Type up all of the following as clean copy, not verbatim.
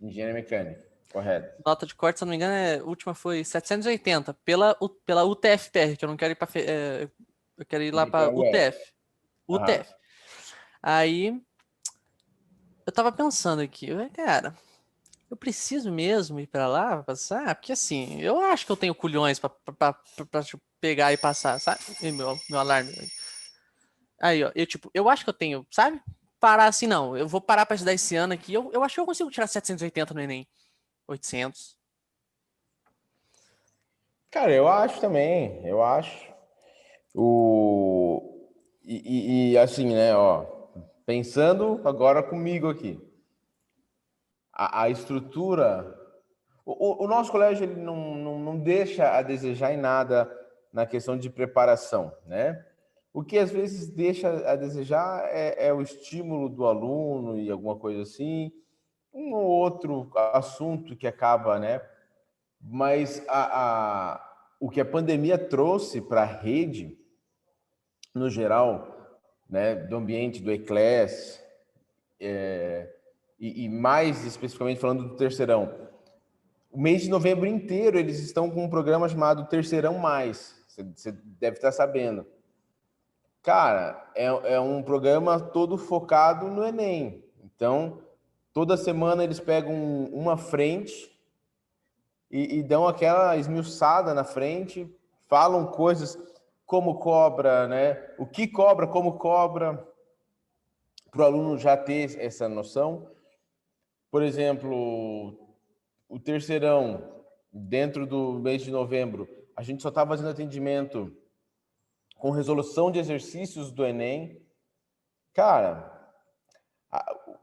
Engenharia mecânica, correto. Nota de corte, se eu não me engano, a última foi 780 pela UTF-PR, que eu não quero ir para eu quero ir lá para UTF. Aham. UTF. Aí eu tava pensando aqui, cara, eu preciso mesmo ir para lá pra passar? Porque assim, eu acho que eu tenho culhões pra tipo, pegar e passar, sabe? E meu alarme. Aí, ó, eu acho que eu tenho, sabe? Parar assim, não. Eu vou parar pra estudar esse ano aqui. Eu acho que eu consigo tirar 780 no Enem. 800. Cara, eu acho também, eu acho. O... E assim, né, ó, pensando agora comigo aqui, a estrutura, o nosso colégio ele não deixa a desejar em nada na questão de preparação, né? O que às vezes deixa a desejar é o estímulo do aluno e alguma coisa assim, um ou outro assunto que acaba, né? Mas o que a pandemia trouxe para a rede, no geral, né, do ambiente do ECLES, e mais especificamente falando do Terceirão, o mês de novembro inteiro eles estão com um programa chamado Terceirão Mais, você deve estar sabendo. Cara, é um programa todo focado no Enem. Então, toda semana eles pegam uma frente e dão aquela esmiuçada na frente, falam coisas como cobra, né? O que cobra, como cobra, para o aluno já ter essa noção. Por exemplo, o terceirão, dentro do mês de novembro, a gente só está fazendo atendimento com resolução de exercícios do Enem. Cara,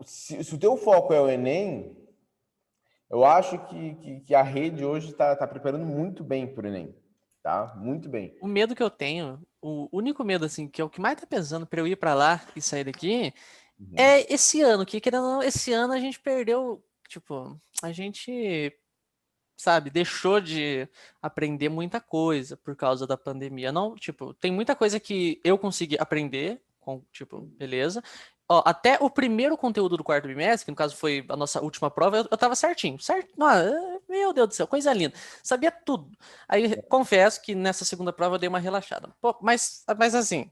se o teu foco é o Enem, eu acho que a rede hoje está preparando muito bem para o Enem, tá? Muito bem. O medo que eu tenho, o único medo, assim, que é o que mais tá pesando pra eu ir pra lá e sair daqui, é esse ano, que querendo ou não, esse ano a gente perdeu, tipo, a gente, sabe, deixou de aprender muita coisa por causa da pandemia. Não, tipo, tem muita coisa que eu consegui aprender, com, tipo, beleza. Ó, até o primeiro conteúdo do quarto bimestre, que no caso foi a nossa última prova, eu tava certinho, certo? Meu Deus do céu, coisa linda. Sabia tudo. Aí, confesso que nessa segunda prova eu dei uma relaxada. Pô, mas assim,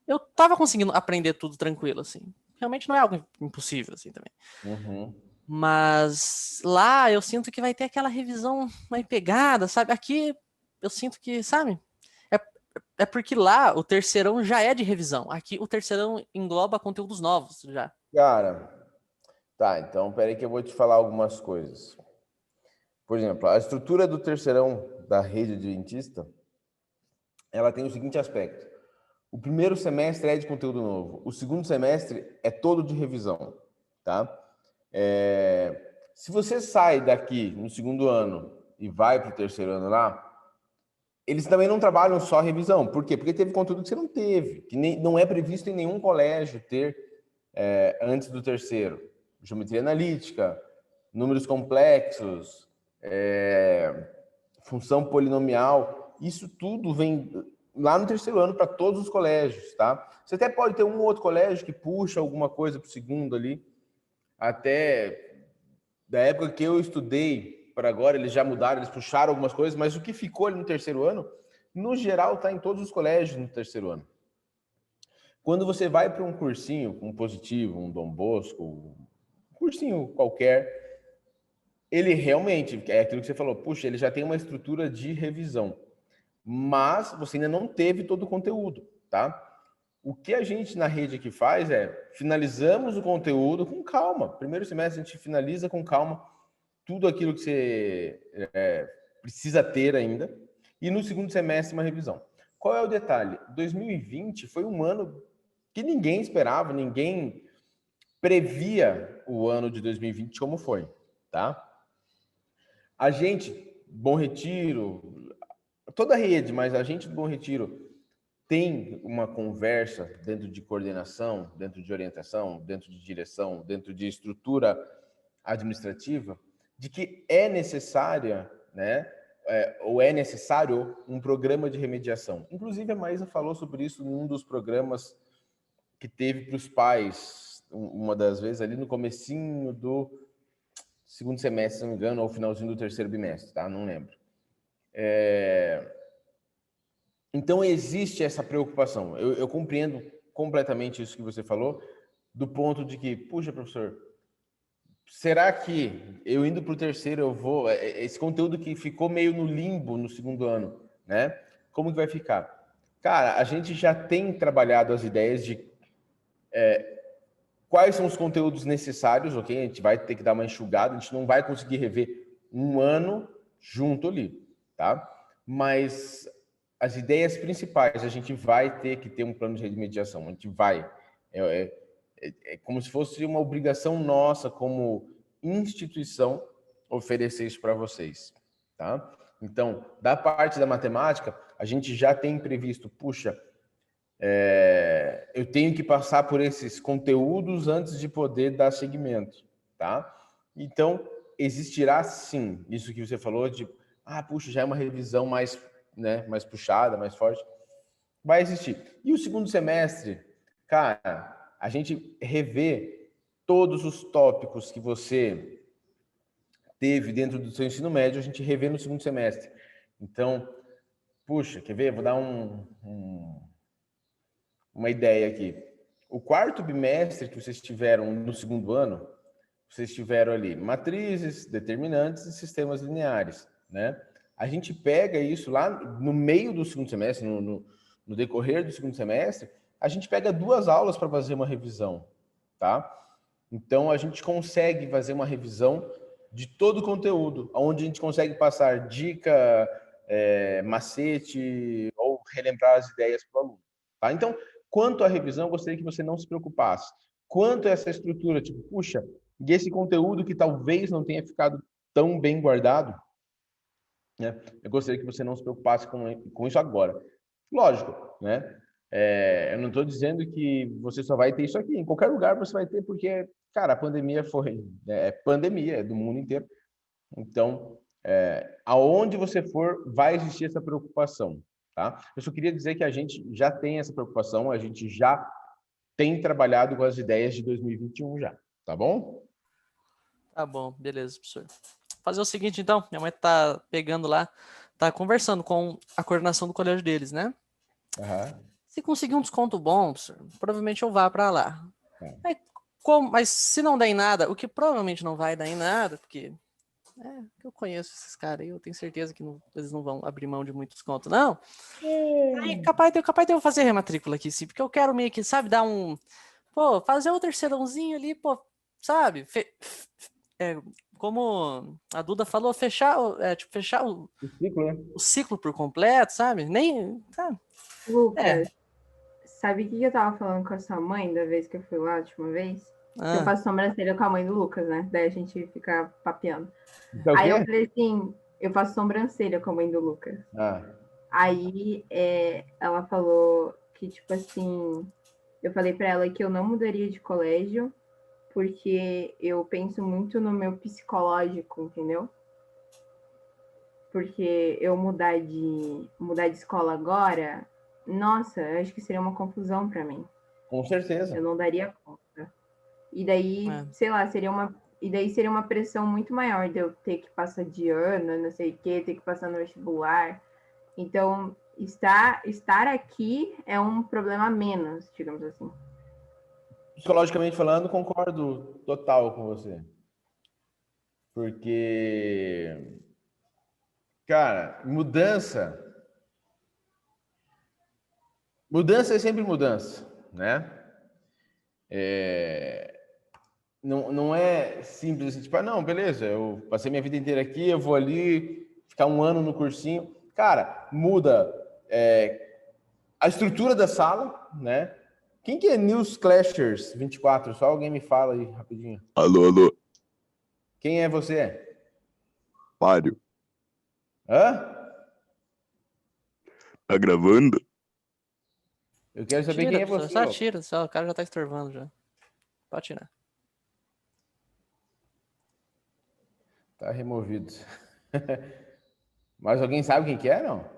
eu tava conseguindo aprender tudo tranquilo, assim. Realmente não é algo impossível, assim, também. Uhum. Mas lá eu sinto que vai ter aquela revisão mais pegada, sabe? Aqui eu sinto que, sabe? É, é porque lá o terceirão já é de revisão. Aqui o terceirão engloba conteúdos novos já. Cara, tá, então peraí que eu vou te falar algumas coisas. Por exemplo, a estrutura do terceirão da rede adventista, ela tem o seguinte aspecto. O primeiro semestre é de conteúdo novo. O segundo semestre é todo de revisão, tá? Se você sai daqui no segundo ano e vai para o terceiro ano lá, eles também não trabalham só revisão. Por quê? Porque teve conteúdo que você não teve, que não é previsto em nenhum colégio ter antes do terceiro. Geometria analítica, números complexos, função polinomial. Isso tudo vem lá no terceiro ano para todos os colégios, tá? Você até pode ter um ou outro colégio que puxa alguma coisa para o segundo ali. Até da época que eu estudei para agora, eles já mudaram, eles puxaram algumas coisas, mas o que ficou ali no terceiro ano, no geral, está em todos os colégios no terceiro ano. Quando você vai para um cursinho, um positivo, um Dom Bosco, um cursinho qualquer, ele realmente, é aquilo que você falou, puxa, ele já tem uma estrutura de revisão, mas você ainda não teve todo o conteúdo, tá? O que a gente na rede aqui faz é finalizamos o conteúdo com calma. Primeiro semestre a gente finaliza com calma tudo aquilo que você precisa ter ainda, e no segundo semestre uma revisão. Qual é o detalhe? 2020 foi um ano que ninguém esperava, ninguém previa o ano de 2020 como foi, tá? A gente, Bom Retiro, toda a rede, mas a gente do Bom Retiro tem uma conversa dentro de coordenação, dentro de orientação, dentro de direção, dentro de estrutura administrativa, de que é necessária, né, ou é necessário um programa de remediação. Inclusive, a Maísa falou sobre isso num dos programas que teve para os pais, uma das vezes ali no comecinho segundo semestre, se não me engano, ou finalzinho do terceiro bimestre, tá? Não lembro. Então, existe essa preocupação. Eu compreendo completamente isso que você falou, do ponto de que, puxa, professor, será que eu indo para o terceiro eu vou... Esse conteúdo que ficou meio no limbo no segundo ano, né? Como que vai ficar? Cara, a gente já tem trabalhado as ideias de quais são os conteúdos necessários, ok? A gente vai ter que dar uma enxugada, a gente não vai conseguir rever um ano junto ali, tá? Mas as ideias principais, a gente vai ter que ter um plano de remediação, a gente vai. É como se fosse uma obrigação nossa como instituição oferecer isso para vocês, tá? Então, da parte da matemática, a gente já tem previsto, puxa, eu tenho que passar por esses conteúdos antes de poder dar seguimento, tá? Então, existirá sim, isso que você falou de, puxa, já é uma revisão mais, né, mais puxada, mais forte, vai existir. E o segundo semestre, cara, a gente revê todos os tópicos que você teve dentro do seu ensino médio, a gente revê no segundo semestre. Então, puxa, quer ver? Vou dar uma ideia aqui. O quarto bimestre que vocês tiveram no segundo ano, vocês tiveram ali matrizes, determinantes e sistemas lineares, né? A gente pega isso lá no meio do segundo semestre, no decorrer do segundo semestre, a gente pega 2 aulas para fazer uma revisão, tá? Então, a gente consegue fazer uma revisão de todo o conteúdo, onde a gente consegue passar dica, macete, ou relembrar as ideias para o aluno, tá? Então, quanto à revisão, eu gostaria que você não se preocupasse. Quanto a essa estrutura, tipo, puxa, e esse conteúdo que talvez não tenha ficado tão bem guardado, né? Eu gostaria que você não se preocupasse com isso agora. Lógico, né? Eu não estou dizendo que você só vai ter isso aqui. Em qualquer lugar você vai ter, porque, cara, a pandemia foi... É pandemia, é do mundo inteiro. Então, aonde você for, vai existir essa preocupação, tá? Eu só queria dizer que a gente já tem essa preocupação, a gente já tem trabalhado com as ideias de 2021 já, tá bom? Tá bom, beleza, professor. Fazer o seguinte, então. Minha mãe tá pegando lá, tá conversando com a coordenação do colégio deles, né? Aham. Se conseguir um desconto bom, professor, provavelmente eu vá pra lá. Tá. Mas se não der em nada, o que provavelmente não vai dar em nada, porque eu conheço esses caras aí, eu tenho certeza que eles não vão abrir mão de muito desconto, não. Aí, capaz de eu fazer rematrícula aqui, sim, porque eu quero meio que, sabe, dar um. Pô, fazer o terceirãozinho ali, pô, sabe? É, como a Duda falou, fechar, tipo, fechar O ciclo, né? o ciclo por completo, sabe? Nem. Sabe? Lucas, sabe o que eu tava falando com a sua mãe da vez que eu fui lá a última vez? Que eu faço sobrancelha com a mãe do Lucas, né? Daí a gente fica papeando. Então, o Aí eu quê? falei assim, eu faço sobrancelha com a mãe do Lucas. Aí ela falou que, tipo assim, eu falei pra ela que eu não mudaria de colégio, porque eu penso muito no meu psicológico, entendeu? Porque eu mudar de escola agora, nossa, eu acho que seria uma confusão para mim. Com certeza. Eu não daria conta. E daí, sei lá, seria uma pressão muito maior de eu ter que passar de ano, não sei o quê, ter que passar no vestibular. Então, estar aqui é um problema a menos, digamos assim. Psicologicamente falando, concordo total com você. Porque, cara, mudança é sempre mudança, né? Não é simples assim, tipo, não, beleza, eu passei minha vida inteira aqui, eu vou ali ficar um ano no cursinho. Cara, muda a estrutura da sala, né? Quem que é News Clashers 24? Só alguém me fala aí rapidinho. Alô, alô. Quem é você? Mário, Hã? tá gravando? Eu quero saber Tira, quem é professor, você. só Ó. tira, só, o cara já tá estorvando já. Pode tirar. Tá removido. Mas alguém sabe quem que é, não?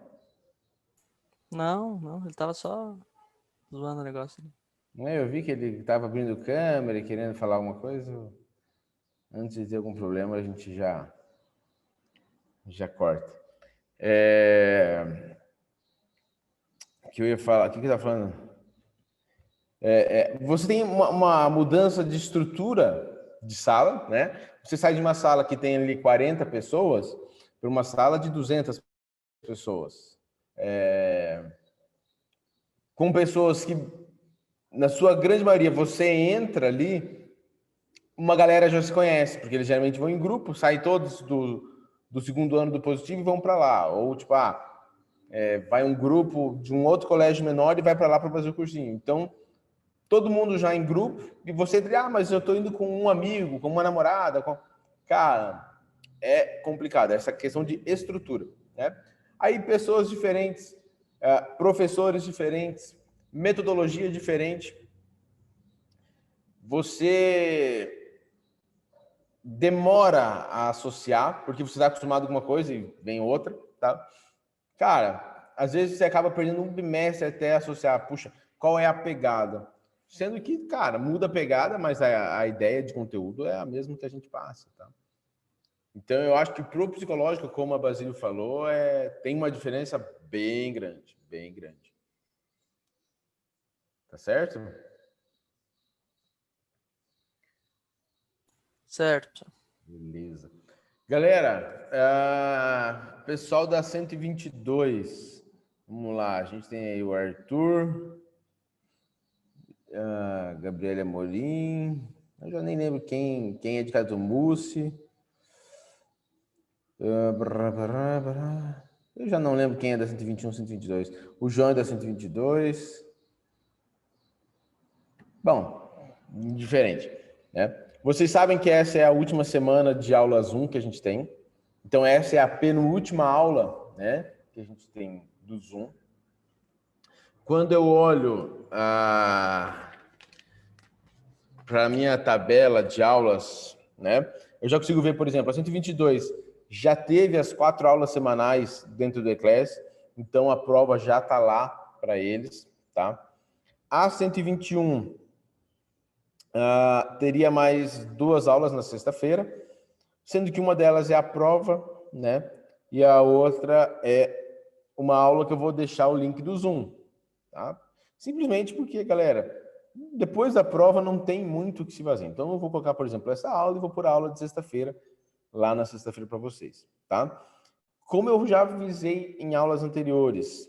Não, ele tava só zoando o negócio ali. Não é? Eu vi que ele estava abrindo câmera e querendo falar alguma coisa. Antes de ter algum problema, a gente já corta. O que eu ia falar? O que você está falando? Você tem uma mudança de estrutura de sala, né? Você sai de uma sala que tem ali 40 pessoas para uma sala de 200 pessoas. Com pessoas que, na sua grande maioria, você entra ali, uma galera já se conhece, porque eles geralmente vão em grupo, saem todos do segundo ano do positivo e vão para lá. Ou, tipo, vai um grupo de um outro colégio menor e vai para lá para fazer o cursinho. Então, todo mundo já em grupo, e você diz, mas eu estou indo com um amigo, com uma namorada. Cara, é complicado, essa questão de estrutura, né? Aí, pessoas diferentes, professores diferentes, metodologia diferente. Você demora a associar, porque você está acostumado com uma coisa e vem outra, tá? Cara, às vezes você acaba perdendo um bimestre até associar, puxa, qual é a pegada? Sendo que, cara, muda a pegada, mas a ideia de conteúdo é a mesma que a gente passa, tá? Então, eu acho que pro psicológico, como a Basílio falou, tem uma diferença bem grande, bem grande. Tá certo? Certo. Beleza. Galera, pessoal da 122, vamos lá, a gente tem aí o Arthur, Gabriela Amorim, eu já nem lembro quem é de casa do Mussi, eu já não lembro quem é da 121, 122, o João é da 122, bom, diferente, né? Vocês sabem que essa é a última semana de aula Zoom que a gente tem. Então, essa é a penúltima aula, né, que a gente tem do Zoom. Quando eu olho para a minha tabela de aulas, né, eu já consigo ver, por exemplo, a 122 já teve as 4 aulas semanais dentro do Eclass, então a prova já está lá para eles, tá? A 121 teria mais 2 aulas na sexta-feira, sendo que uma delas é a prova, né? E a outra é uma aula que eu vou deixar o link do Zoom, tá? Simplesmente porque, galera, depois da prova não tem muito o que se fazer. Então, eu vou colocar, por exemplo, essa aula e vou pôr a aula de sexta-feira, lá na sexta-feira para vocês, tá? Como eu já avisei em aulas anteriores,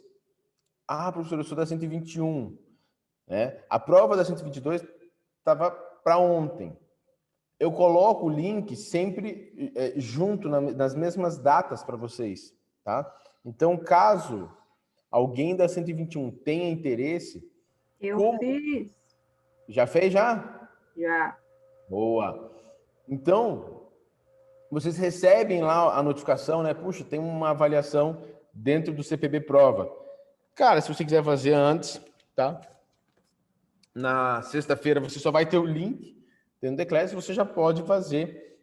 professor, eu sou da 121, né? A prova da 122 estava para ontem. Eu coloco o link sempre junto nas mesmas datas para vocês, tá? Então, caso alguém da 121 tenha interesse... Fiz. Já fez, já? Já. Boa. Então, vocês recebem lá a notificação, né? Puxa, tem uma avaliação dentro do CPB Prova. Cara, se você quiser fazer antes, tá? Na sexta-feira você só vai ter o link dentro do Eclass, você já pode fazer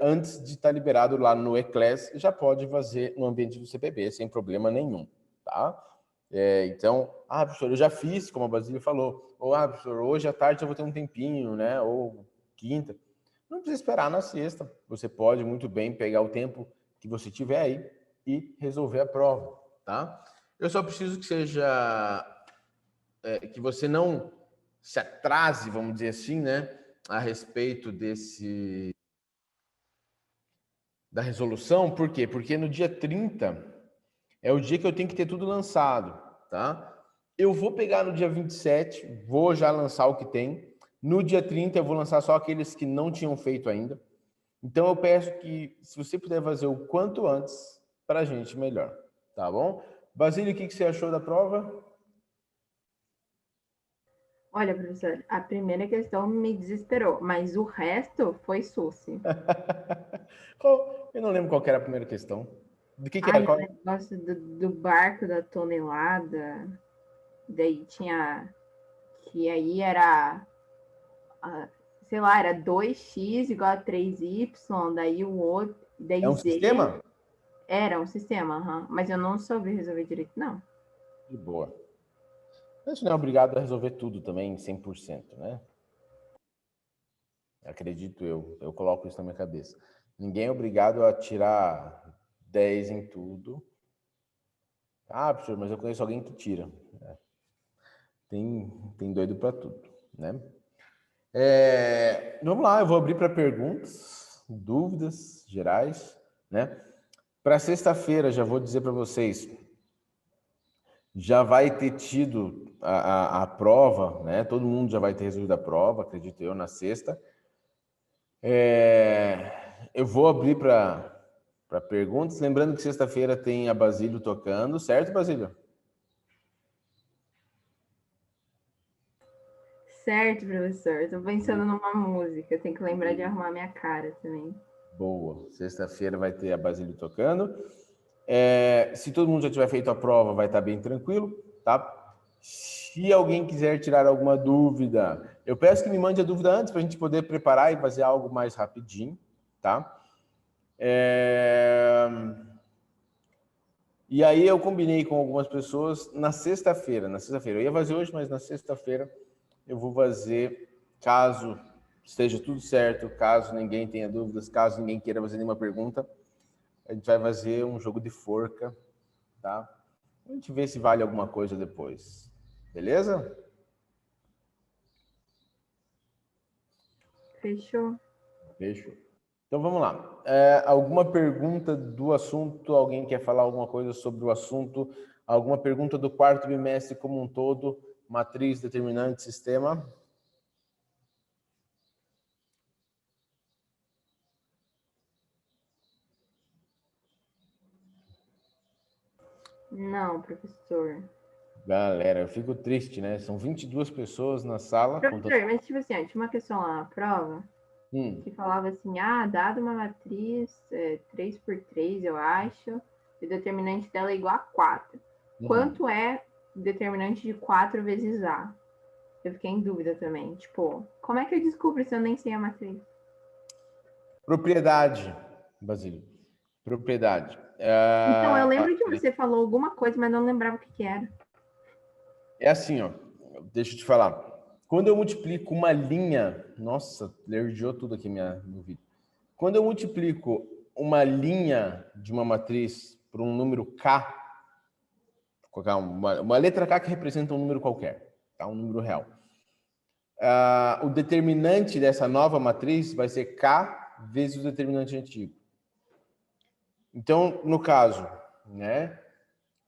antes de estar liberado lá no Eclass, já pode fazer no ambiente do CPB, sem problema nenhum, tá? Então, professor, eu já fiz, como a Basílio falou, ou, professor, hoje à tarde eu vou ter um tempinho, né? Ou quinta. Não precisa esperar na sexta, você pode muito bem pegar o tempo que você tiver aí e resolver a prova, tá? Eu só preciso que seja... que você não se atrase, vamos dizer assim, né, a respeito da resolução. Por quê? Porque no dia 30 é o dia que eu tenho que ter tudo lançado, tá? Eu vou pegar no dia 27, vou já lançar o que tem. No dia 30 eu vou lançar só aqueles que não tinham feito ainda. Então eu peço que, se você puder fazer o quanto antes, para a gente melhor, tá bom? Basílio, o que você achou da prova? Olha, professor, a primeira questão me desesperou, mas o resto foi suci. Eu não lembro qual era a primeira questão. Do que era? O negócio do barco da tonelada, daí tinha... que aí era... sei lá, era 2x igual a 3y, daí o outro... Daí é um Z, sistema? Era um sistema, mas eu não soube resolver direito, não. De boa. A gente não é obrigado a resolver tudo também, 100%, né? Acredito eu coloco isso na minha cabeça. Ninguém é obrigado a tirar 10 em tudo. Ah, professor, mas eu conheço alguém que tira. Tem doido para tudo, né? Vamos lá, eu vou abrir para perguntas, dúvidas gerais, né? Para sexta-feira, já vou dizer para vocês, já vai ter tido a prova, né? Todo mundo já vai ter resolvido a prova, acredito eu, na sexta. Eu vou abrir para perguntas, lembrando que sexta-feira tem a Basílio tocando, certo, Basílio? Certo, professor. Estou pensando numa música. Tenho que lembrar de arrumar minha cara também. Boa. Sexta-feira vai ter a Basílio tocando. Se todo mundo já tiver feito a prova, vai estar bem tranquilo, tá? Se alguém quiser tirar alguma dúvida, eu peço que me mande a dúvida antes para a gente poder preparar e fazer algo mais rapidinho, tá? E aí eu combinei com algumas pessoas na sexta-feira. Eu ia fazer hoje, mas na sexta-feira eu vou fazer, caso esteja tudo certo, caso ninguém tenha dúvidas, caso ninguém queira fazer nenhuma pergunta, a gente vai fazer um jogo de forca, tá? A gente vê se vale alguma coisa depois. Beleza? Fechou. Fechou. Então vamos lá. Alguma pergunta do assunto? Alguém quer falar alguma coisa sobre o assunto? Alguma pergunta do quarto bimestre como um todo? Matriz, determinante, sistema? Não, professor. Galera, eu fico triste, né? São 22 pessoas na sala. Professor, mas tipo assim, tinha uma questão lá na prova que falava assim, dado uma matriz 3x3, eu acho, e o determinante dela é igual a 4. Quanto é o determinante de 4 vezes A? Eu fiquei em dúvida também. Tipo, como é que eu descubro se eu nem sei a matriz? Propriedade, Basílio. Propriedade. Então, eu lembro que você falou alguma coisa, mas não lembrava o que era. É assim, ó. Deixa eu te falar. Quando eu multiplico uma linha... Nossa, lerdiou tudo aqui no vídeo. Quando eu multiplico uma linha de uma matriz por um número K, vou colocar uma letra K que representa um número qualquer, tá? Um número real. O determinante dessa nova matriz vai ser K vezes o determinante antigo. Então, no caso, né?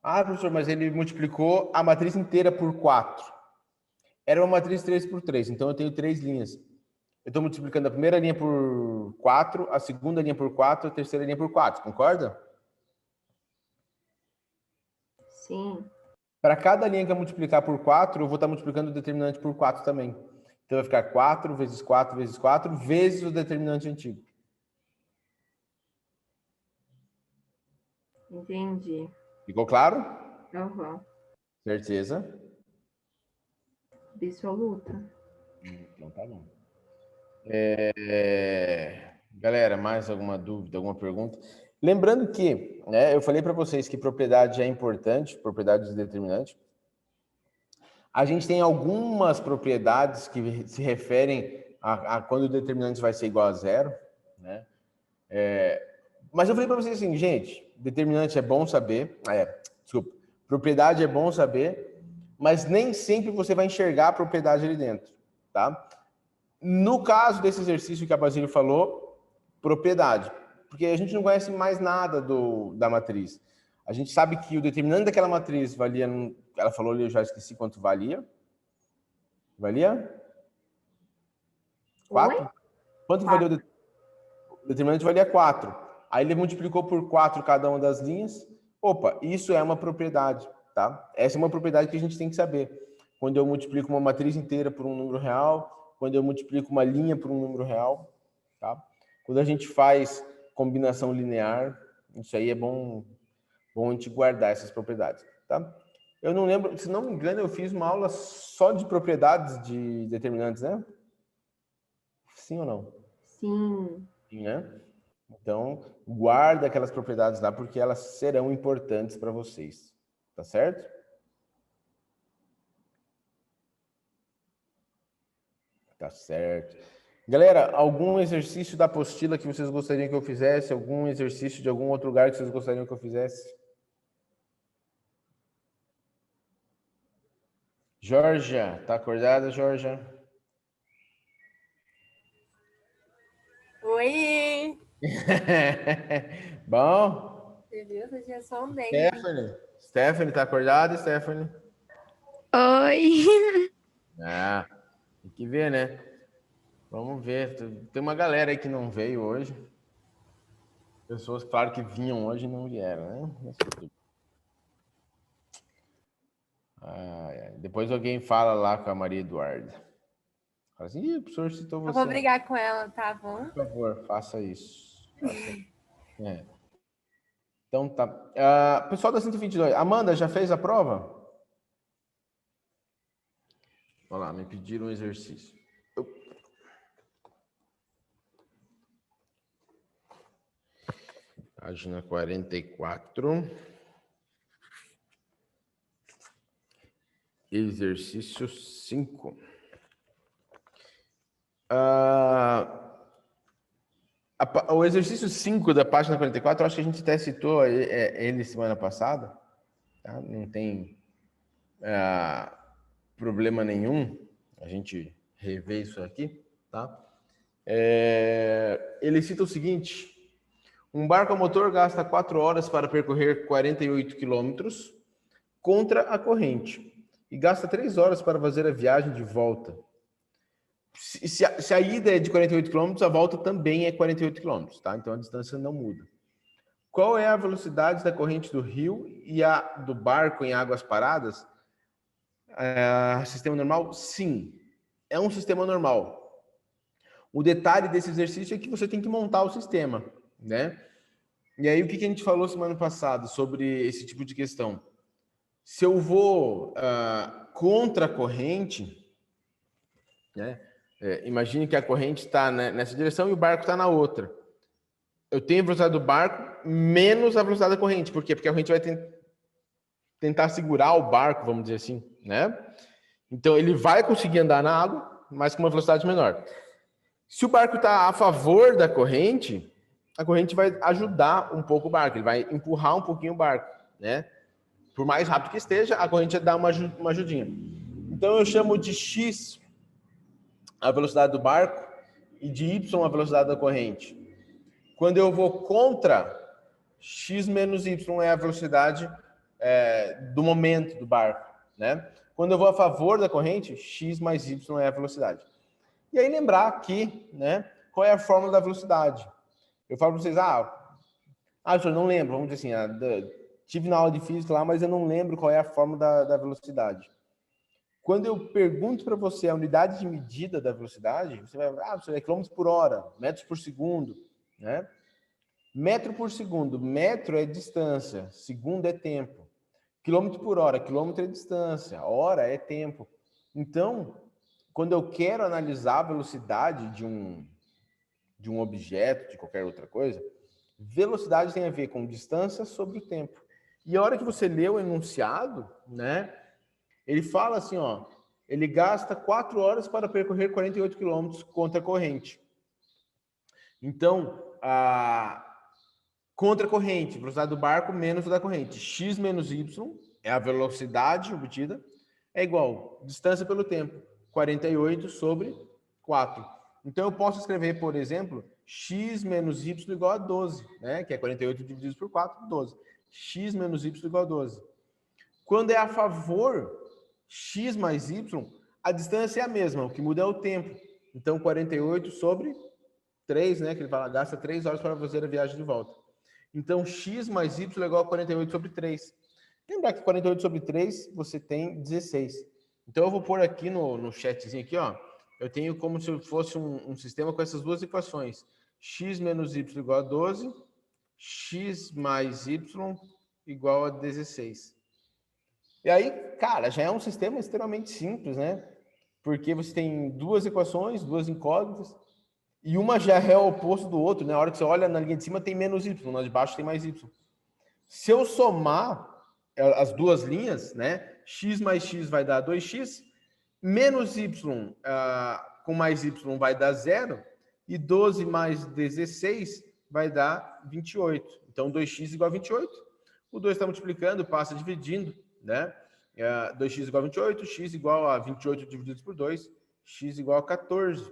Professor, mas ele multiplicou a matriz inteira por 4. Era uma matriz 3x3, então eu tenho 3 linhas. Eu estou multiplicando a primeira linha por 4, a segunda linha por 4, a terceira linha por 4. Concorda? Sim. Para cada linha que eu multiplicar por 4, eu vou estar multiplicando o determinante por 4 também. Então vai ficar 4 vezes 4 vezes 4 vezes o determinante antigo. Entendi. Ficou claro? Uhum. Certeza? Absoluta. Então tá bom. Galera, mais alguma dúvida, alguma pergunta? Lembrando que, né, eu falei para vocês que propriedade é importante, propriedade determinante. A gente tem algumas propriedades que se referem a quando o determinante vai ser igual a zero, né? Mas eu falei para vocês assim, gente, determinante é bom saber, desculpa, propriedade é bom saber, mas nem sempre você vai enxergar a propriedade ali dentro, tá? No caso desse exercício que a Basílio falou, propriedade, porque a gente não conhece mais nada da matriz. A gente sabe que o determinante daquela matriz valia, ela falou ali, eu já esqueci quanto valia. Valia? 4? Quanto valia o determinante? Valia 4. Aí ele multiplicou por 4 cada uma das linhas. Opa, isso é uma propriedade, tá? Essa é uma propriedade que a gente tem que saber. Quando eu multiplico uma matriz inteira por um número real, quando eu multiplico uma linha por um número real, tá? Quando a gente faz combinação linear, isso aí é bom a gente guardar essas propriedades, tá? Eu não lembro, se não me engano, eu fiz uma aula só de propriedades de determinantes, né? Sim ou não? Sim. Sim, né? Então, guarda aquelas propriedades lá, porque elas serão importantes para vocês. Tá certo? Tá certo. Galera, algum exercício da apostila que vocês gostariam que eu fizesse? Algum exercício de algum outro lugar que vocês gostariam que eu fizesse? Georgia, tá acordada, Georgia? Oi! Bom? Você viu? Você tinha só um dengue. Stephanie, tá acordada, Stephanie? Oi! Ah, tem que ver, né? Vamos ver. Tem uma galera aí que não veio hoje. Pessoas, claro, que vinham hoje e não vieram, né? Depois alguém fala lá com a Maria Eduarda. Fala assim, o professor citou você. Eu vou brigar com ela, tá bom? Por favor, faça isso. Então tá. Pessoal da 122, Amanda, já fez a prova? Olha lá, me pediram um exercício. Página 44. Exercício 5. O exercício 5 da página 44, eu acho que a gente até citou ele semana passada. Tá? Não tem problema nenhum a gente rever isso aqui. Tá? Ele cita o seguinte: um barco a motor gasta 4 horas para percorrer 48 quilômetros contra a corrente e gasta 3 horas para fazer a viagem de volta. Se a ida é de 48 km, a volta também é 48 km, tá? Então a distância não muda. Qual é a velocidade da corrente do rio e a do barco em águas paradas? Sistema normal? Sim, é um sistema normal. O detalhe desse exercício é que você tem que montar o sistema, né? E aí o que a gente falou semana passada sobre esse tipo de questão? Se eu vou contra a corrente, né? Imagine que a corrente está nessa direção e o barco está na outra. Eu tenho a velocidade do barco menos a velocidade da corrente. Por quê? Porque a corrente vai tentar segurar o barco, vamos dizer assim, né? Então, ele vai conseguir andar na água, mas com uma velocidade menor. Se o barco está a favor da corrente, a corrente vai ajudar um pouco o barco, ele vai empurrar um pouquinho o barco, né? Por mais rápido que esteja, a corrente vai dar uma ajudinha. Então, eu chamo de X a velocidade do barco e de Y a velocidade da corrente. Quando eu vou contra, X menos Y é a velocidade do momento do barco, né? Quando eu vou a favor da corrente, X mais Y é a velocidade. E aí lembrar aqui, né, qual é a fórmula da velocidade. Eu falo para vocês, eu não lembro, vamos dizer assim, tive na aula de física lá, mas eu não lembro qual é a fórmula da velocidade. Quando eu pergunto para você a unidade de medida da velocidade, você vai falar, é quilômetros por hora, metros por segundo, né? Metro por segundo, metro é distância, segundo é tempo. Quilômetro por hora, quilômetro é distância, hora é tempo. Então, quando eu quero analisar a velocidade de um objeto, de qualquer outra coisa, velocidade tem a ver com distância sobre o tempo. E a hora que você lê o enunciado, né? Ele fala assim, ele gasta 4 horas para percorrer 48 quilômetros contra a corrente. Então, contra a corrente, velocidade do barco menos a da corrente. X menos Y é a velocidade obtida, é igual distância pelo tempo, 48 sobre 4. Então, eu posso escrever, por exemplo, X menos Y igual a 12, né? Que é 48 dividido por 4, 12. X menos Y igual a 12. Quando é a favor, X mais Y, a distância é a mesma, o que muda é o tempo. Então, 48 sobre 3, né? Que ele fala, gasta 3 horas para fazer a viagem de volta. Então, X mais Y é igual a 48 sobre 3. Lembrar que 48 sobre 3, você tem 16. Então, eu vou pôr aqui no chatzinho aqui, eu tenho como se fosse um sistema com essas duas equações. X menos Y igual a 12, X mais Y igual a 16. E aí, cara, já é um sistema extremamente simples, né? Porque você tem duas equações, duas incógnitas, e uma já é o oposto do outro, né? Na hora que você olha na linha de cima tem menos Y, na de baixo tem mais Y. Se eu somar as duas linhas, né? X mais X vai dar 2X, menos Y com mais y vai dar 0, e 12 mais 16 vai dar 28. Então, 2x igual a 28. O 2 está multiplicando, passa dividindo, né? 2x igual a 28, x igual a 28 dividido por 2, x igual a 14.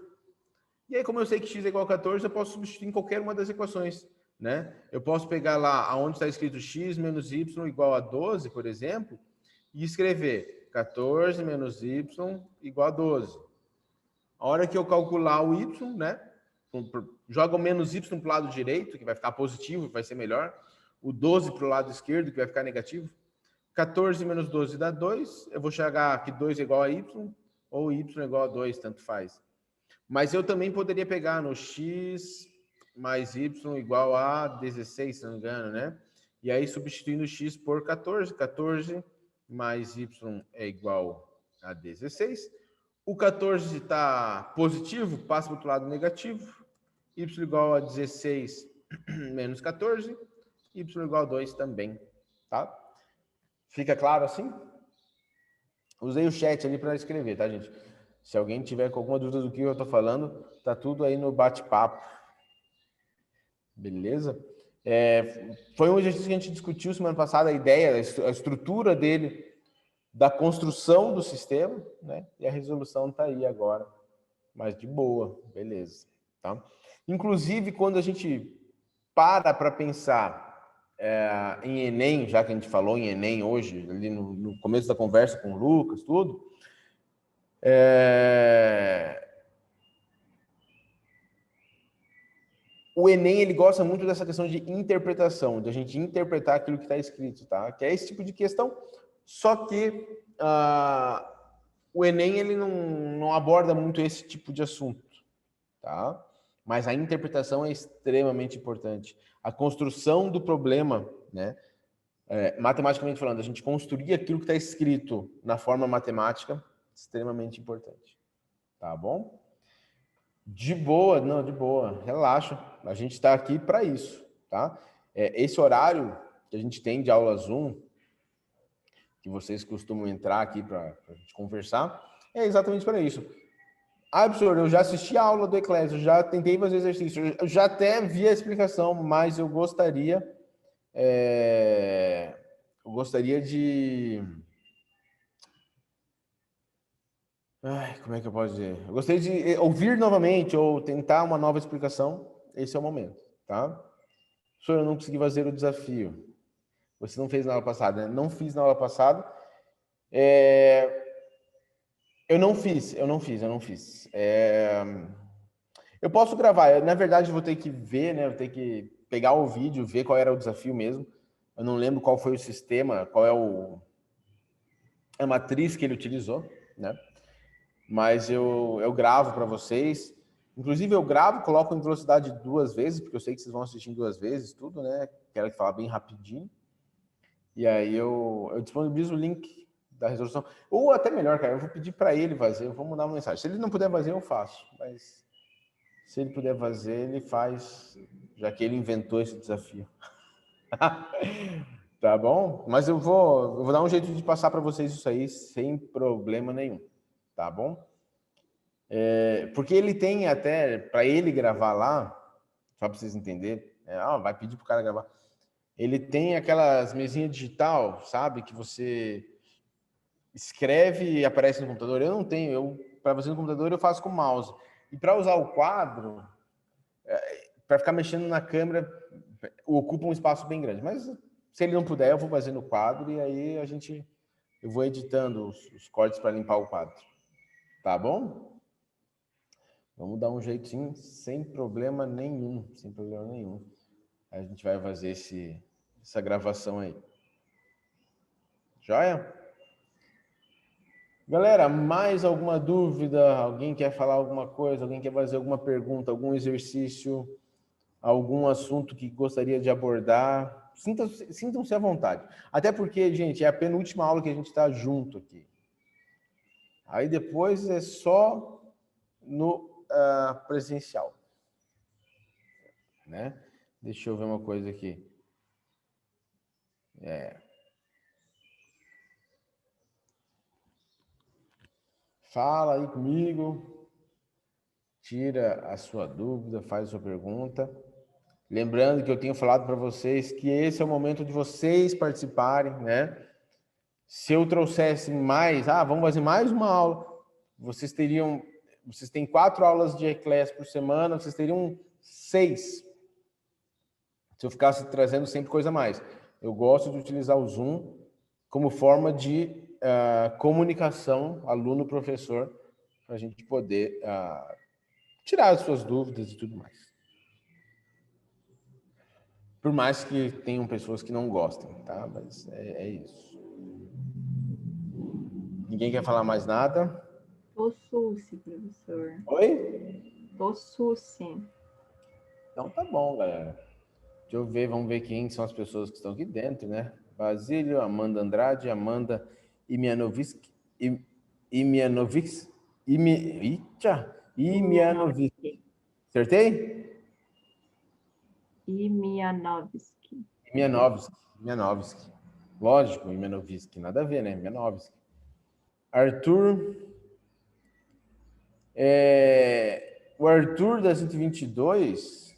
E aí, como eu sei que x é igual a 14, eu posso substituir em qualquer uma das equações, né? Eu posso pegar lá onde está escrito x menos y igual a 12, por exemplo, e escrever 14 menos y igual a 12. A hora que eu calcular o y, né? Joga o menos y para o lado direito, que vai ficar positivo, vai ser melhor. O 12 para o lado esquerdo, que vai ficar negativo. 14 menos 12 dá 2. Eu vou chegar que 2 é igual a y, ou y é igual a 2, tanto faz. Mas eu também poderia pegar no x mais y igual a 16, se não me engano, né? E aí, substituindo x por 14. 14 mais y é igual a 16. O 14 está positivo, passa para o outro lado negativo. Y igual a 16 menos 14. Y igual a 2 também, tá? Fica claro assim? Usei o chat ali para escrever, tá, gente? Se alguém tiver com alguma dúvida do que eu estou falando, tá tudo aí no bate-papo. Beleza? Foi um exercício que a gente discutiu semana passada, a ideia, a estrutura dele, da construção do sistema, né? E a resolução está aí agora, mas de boa, beleza. Tá? Inclusive, quando a gente para pensar em Enem, já que a gente falou em Enem hoje, ali no começo da conversa com o Lucas, tudo, o Enem, ele gosta muito dessa questão de interpretação, de a gente interpretar aquilo que está escrito, tá? Que é esse tipo de questão, só que o Enem, ele não aborda muito esse tipo de assunto, tá? Mas a interpretação é extremamente importante. A construção do problema, né? Matematicamente falando, a gente construir aquilo que está escrito na forma matemática, extremamente importante. Tá bom? De boa, não, de boa, relaxa. A gente está aqui para isso, tá? Esse horário que a gente tem de aula Zoom, que vocês costumam entrar aqui para a gente conversar, é exatamente para isso. Professor, eu já assisti a aula do Eclésio, já tentei fazer exercício, eu já até vi a explicação, mas eu gostaria de... como é que eu posso dizer? Eu gostaria de ouvir novamente ou tentar uma nova explicação. Esse é o momento, tá? Professor, eu não consegui fazer o desafio. Você não fez na aula passada, né? Não fiz na aula passada. Eu não fiz. Eu posso gravar. Na verdade, eu vou ter que ver, né? Eu vou ter que pegar o vídeo, ver qual era o desafio mesmo. Eu não lembro qual foi o sistema, qual é a matriz que ele utilizou, né? Mas eu gravo para vocês. Inclusive, eu gravo, coloco em velocidade 2 vezes, porque eu sei que vocês vão assistir 2 vezes, tudo, né? Quero falar bem rapidinho. E aí eu disponibilizo o link da resolução. Ou até melhor, cara, eu vou pedir para ele fazer, eu vou mandar uma mensagem. Se ele não puder fazer, eu faço. Mas se ele puder fazer, ele faz, já que ele inventou esse desafio. Tá bom? Mas eu vou dar um jeito de passar para vocês isso aí sem problema nenhum. Tá bom? Porque ele tem até, para ele gravar lá, só para vocês entenderem, vai pedir para o cara gravar. Ele tem aquelas mesinhas digital, sabe? Que você escreve e aparece no computador. Eu não tenho, para fazer no computador eu faço com o mouse. E para usar o quadro, para ficar mexendo na câmera, ocupa um espaço bem grande. Mas se ele não puder, eu vou fazer no quadro e aí eu vou editando os cortes para limpar o quadro. Tá bom? Vamos dar um jeitinho sem problema nenhum. Sem problema nenhum. A gente vai fazer essa gravação aí. Joia? Galera, mais alguma dúvida? Alguém quer falar alguma coisa? Alguém quer fazer alguma pergunta? Algum exercício? Algum assunto que gostaria de abordar? Sintam-se à vontade. Até porque, gente, é a penúltima aula que a gente está junto aqui. Aí depois é só no presencial. Né? Deixa eu ver uma coisa aqui. Fala aí comigo. tira a sua dúvida, faz a sua pergunta. Lembrando que eu tenho falado para vocês que esse é o momento de vocês participarem, né? Se eu trouxesse mais, vamos fazer mais uma aula, vocês têm 4 aulas de E-Class por semana, vocês teriam 6. Se eu ficasse trazendo sempre coisa a mais. Eu gosto de utilizar o Zoom como forma de comunicação aluno-professor, para a gente poder tirar as suas dúvidas e tudo mais. Por mais que tenham pessoas que não gostem, tá? Mas é isso. Ninguém quer falar mais nada? Tô suci, professor. Oi? Tô suci. Então tá bom, galera. Deixa eu ver, vamos ver quem são as pessoas que estão aqui dentro, né? Basílio, Amanda Andrade, Amanda Imianovic, Imianovic. Acertei? Imianovski. Imianovski. Lógico, Imianovski. Nada a ver, né? Imianovski. Arthur. O Arthur da 122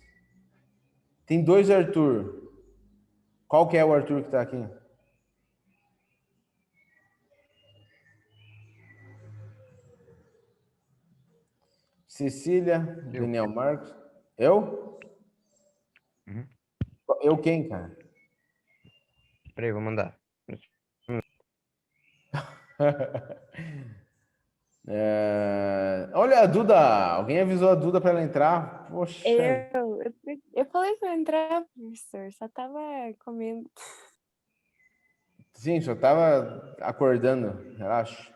tem 2 Arthur. Qual que é o Arthur que está aqui? Cecília, Daniel Marcos. Eu? Uhum. Eu quem, cara? Peraí, vou mandar. Olha a Duda. Alguém avisou a Duda para ela entrar? Poxa. Eu falei pra entrar, professor, só tava comendo. Sim, só tava acordando. Relaxa.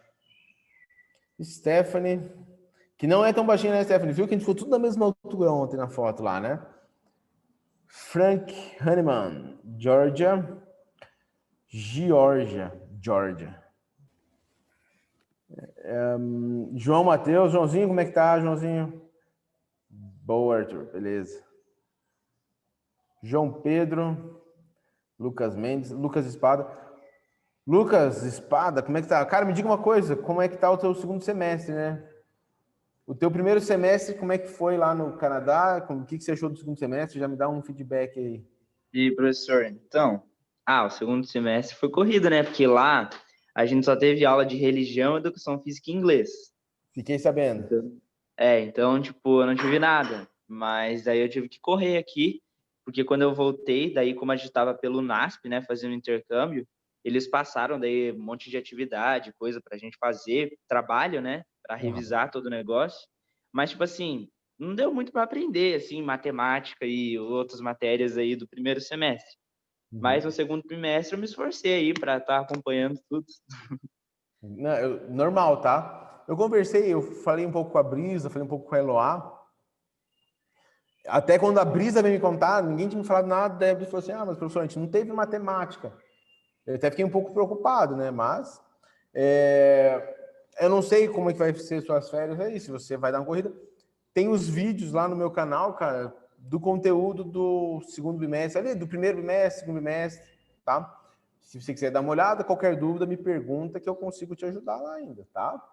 Stephanie. Que não é tão baixinha, né, Stephanie? Viu que a gente ficou tudo na mesma altura ontem na foto lá, né? Frank Hanneman. Georgia. João Matheus. Joãozinho, como é que tá, Joãozinho? Boa, Arthur. Beleza. João Pedro. Lucas Mendes. Lucas Espada. Lucas Espada, como é que tá? Cara, me diga uma coisa. Como é que tá o teu segundo semestre, né? O teu primeiro semestre, como é que foi lá no Canadá? O que você achou do segundo semestre? Já me dá um feedback aí. E, professor, então, o segundo semestre foi corrido, né? Porque lá a gente só teve aula de religião, educação física e inglês. Fiquei sabendo. Então, tipo, eu não tive nada. Mas daí eu tive que correr aqui, porque quando eu voltei, daí como a gente estava pelo NASP, né, fazendo intercâmbio, eles passaram daí um monte de atividade, coisa pra gente fazer, trabalho, né, para revisar todo o negócio. Mas, tipo assim, não deu muito para aprender, assim, matemática e outras matérias aí do primeiro semestre. Mas no segundo trimestre eu me esforcei aí para estar acompanhando tudo. Não, normal, tá? Eu falei um pouco com a Brisa, falei um pouco com a Eloá. Até quando a Brisa veio me contar, ninguém tinha me falado nada, daí a Brisa falou assim, mas professor, a gente não teve matemática. Eu até fiquei um pouco preocupado, né? Mas eu não sei como é que vai ser suas férias aí, se você vai dar uma corrida. Tem os vídeos lá no meu canal, cara, do conteúdo do segundo bimestre, ali, do primeiro bimestre, segundo bimestre, tá? Se você quiser dar uma olhada, qualquer dúvida, me pergunta que eu consigo te ajudar lá ainda, tá?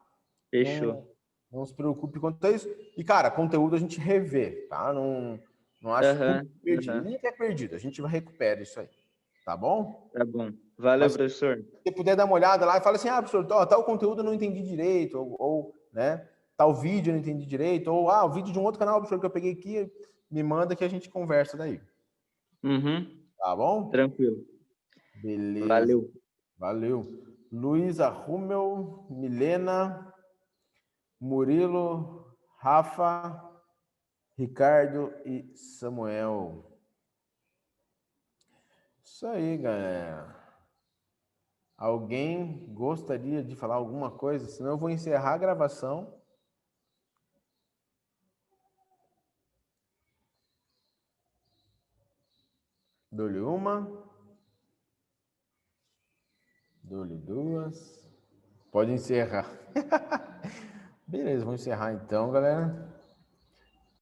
Fechou. Não se preocupe quanto a isso. E, cara, conteúdo a gente revê, tá? Não acho perdido. Nunca é perdido. A gente recupera isso aí. Tá bom? Tá bom. Valeu, professor. Se você puder dar uma olhada lá e fala assim, professor, tal conteúdo eu não entendi direito, ou né, tal vídeo eu não entendi direito, ou o vídeo de um outro canal, professor, que eu peguei aqui, me manda que a gente conversa daí. Tá bom? Tranquilo. Beleza. Valeu. Luísa Rummel, Milena, Murilo, Rafa, Ricardo e Samuel. Isso aí, galera. Alguém gostaria de falar alguma coisa? Senão eu vou encerrar a gravação. Dou-lhe uma. Dou-lhe duas. Pode encerrar. Beleza, vamos encerrar então, galera.